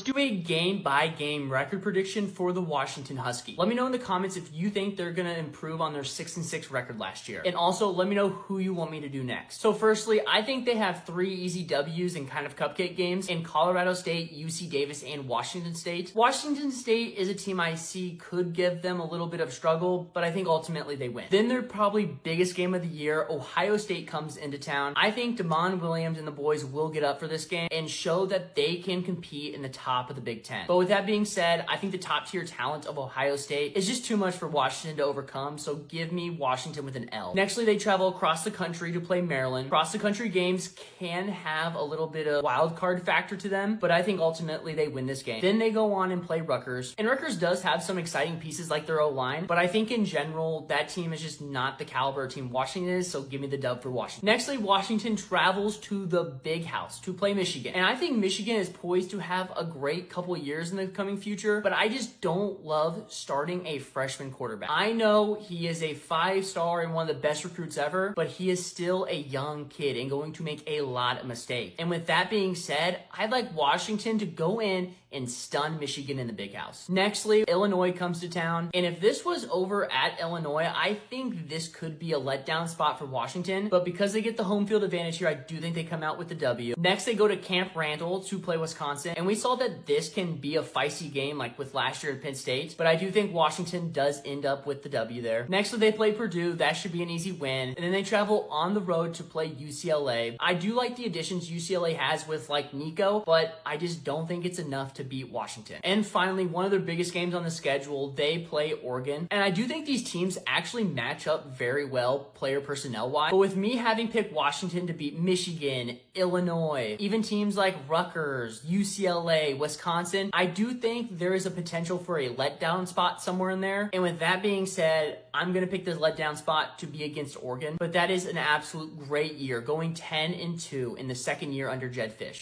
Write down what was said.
let's do a game-by-game record prediction for the Washington Huskies. Let me know in the comments if you think they're going to improve on their 6-6 record last year. And also, let me know who you want me to do next. So firstly, I think they have 3 easy W's in kind of cupcake games in Colorado State, UC Davis, and Washington State. Washington State is a team I see could give them a little bit of struggle, but I think ultimately they win. Then their probably biggest game of the year, Ohio State comes into town. I think Damon Williams and the boys will get up for this game and show that they can compete in the top of the Big Ten. But with that being said, I think the top tier talent of Ohio State is just too much for Washington to overcome, so give me Washington with an L. Nextly, they travel across the country to play Maryland. Cross the country games can have a little bit of wild card factor to them, but I think ultimately they win this game. Then they go on and play Rutgers. And Rutgers does have some exciting pieces like their O-line, but I think in general, that team is just not the caliber team Washington is, so give me the dub for Washington. Nextly, Washington travels to the Big House to play Michigan. And I think Michigan is poised to have a great couple years in the coming future, but I just don't love starting a freshman quarterback. I know he is a 5-star and one of the best recruits ever, but he is still a young kid and going to make a lot of mistakes. And with that being said, I'd like Washington to go in and stun Michigan in the Big House. Nextly, Illinois comes to town. And if this was over at Illinois, I think this could be a letdown spot for Washington. But because they get the home field advantage here, I do think they come out with the W. Next, they go to Camp Randall to play Wisconsin. And we saw that this can be a feisty game like with last year at Penn State. But I do think Washington does end up with the W there. Next, they play Purdue. That should be an easy win. And then they travel on the road to play UCLA. I do like the additions UCLA has with like Nico, but I just don't think it's enough to beat Washington. And finally, one of their biggest games on the schedule, they play Oregon. And I do think these teams actually match up very well player personnel wise. But with me having picked Washington to beat Michigan, Illinois, even teams like Rutgers, UCLA, Wisconsin, I do think there is a potential for a letdown spot somewhere in there. And with that being said, I'm going to pick this letdown spot to be against Oregon. But that is an absolute great year, going 10-2 in the second year under Jedd Fisch.